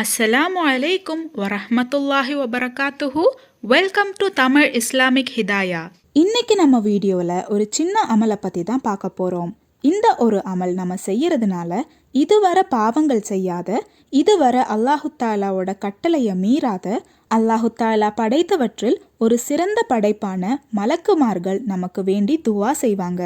அஸ்ஸலாமு அலைக்கும் வரஹ்மத்துல்லாஹி வபரகாத்துஹு. Welcome to Tamil Islamic Hidaya. இன்னைக்கு நம்ம வீடியோவில் ஒரு சின்ன அமலை பற்றி தான் பார்க்க போகிறோம். இந்த ஒரு அமல் நம்ம செய்யறதுனால இதுவரை பாவங்கள் செய்யாத, இதுவரை அல்லாஹு தாலாவோட கட்டளையை மீறாத, அல்லாஹு தாலா படைத்தவற்றில் ஒரு சிறந்த படைப்பான மலக்குமார்கள் நமக்கு வேண்டி துவா செய்வாங்க.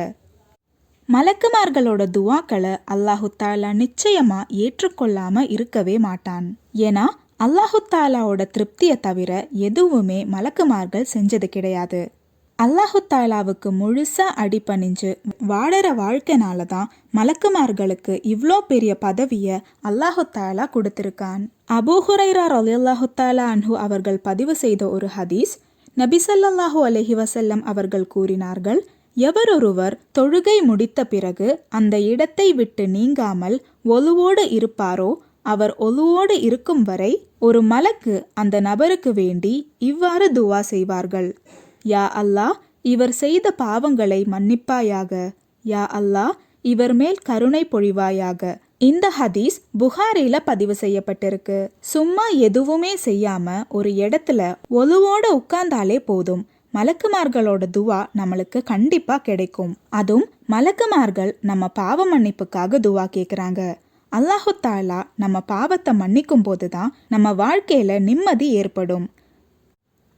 மலக்குமார்களோட துவாக்களை அல்லாஹு தாலா நிச்சயமா ஏற்றுக்கொள்ளாம இருக்கவே மாட்டான். ஏன்னா அல்லாஹு தாலாவோட திருப்தியை தவிர எதுவுமே மலக்குமார்கள் செஞ்சது கிடையாது. அல்லாஹு தாலாவுக்கு முழுசா அடிபணிஞ்சு வாழற வாழ்க்கைனால தான் மலக்குமார்களுக்கு இவ்வளோ பெரிய பதவியை அல்லாஹு தாலா கொடுத்திருக்கான். அபூ ஹுரைரா ரலியல்லாஹு தஆலா அன்ஹு அவர்கள் பதிவு செய்த ஒரு ஹதீஸ், நபி ஸல்லல்லாஹு அலைஹி வஸல்லம் அவர்கள் கூறினார்கள், எவரொருவர் தொழுகை முடித்த பிறகு அந்த இடத்தை விட்டு நீங்காமல் ஒலுவோடு இருப்பாரோ அவர் ஒலுவோடு இருக்கும் வரை ஒரு மலக்கு அந்த நபருக்கு வேண்டி இவ்வாறு துவா செய்வார்கள்: யா அல்லாஹ், இவர் செய்த பாவங்களை மன்னிப்பாயாக. யா அல்லாஹ், இவர் மேல் கருணை பொழிவாயாக. இந்த ஹதீஸ் புகாரில பதிவு செய்யப்பட்டிருக்கு. சும்மா எதுவுமே செய்யாம ஒரு இடத்துல ஒலுவோட உட்கார்ந்தாலே போதும், மலக்குமார்களோட துவா நம்மளுக்கு கண்டிப்பா கிடைக்கும். அதுவும் மலக்குமார்கள் நம்ம பாவ மன்னிப்புக்காக துவா கேட்குறாங்க. அல்லாஹு தாலா நம்ம பாவத்தை மன்னிக்கும் போதுதான் நம்ம வாழ்க்கையில நிம்மதி ஏற்படும்.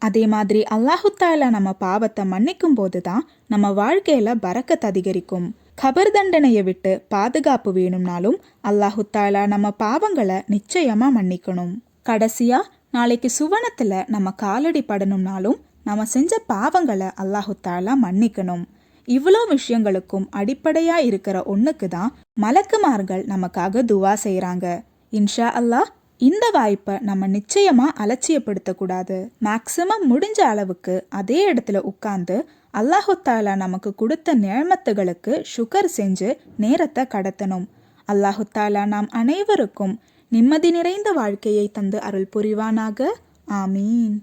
அதே மாதிரி அல்லாஹு தாலா நம்ம பாவத்தை மன்னிக்கும் போதுதான் நம்ம வாழ்க்கையில பரக்கத் அதிகரிக்கும். கபர் தண்டனையை விட்டு பாதுகாப்பு வேணும்னாலும் அல்லாஹு தாலா நம்ம பாவங்களை நிச்சயமா மன்னிக்கணும். கடைசியா நாளைக்கு சுவனத்துல நம்ம காலடி படணும்னாலும் நம்ம செஞ்ச பாவங்களை அல்லாஹு தாலா மன்னிக்கணும். இவ்வளோ விஷயங்களுக்கும் அடிப்படையா இருக்கிற ஒண்ணுக்கு தான் மலக்குமார்கள் நமக்காக துவா செய்யறாங்க. இன்ஷா அல்லாஹ் இந்த வாய்ப்பை நம்ம நிச்சயமா அலட்சியப்படுத்தக்கூடாது. மேக்சிமம் முடிஞ்ச அளவுக்கு அதே இடத்துல உட்கார்ந்து அல்லாஹு தாலா நமக்கு கொடுத்த நியமத்துகளுக்கு சுகர் செஞ்சு நேரத்தை கடத்தணும். அல்லாஹு தாலா நாம் அனைவருக்கும் நிம்மதி நிறைந்த வாழ்க்கையை தந்து அருள் புரிவானாக. ஆமீன்.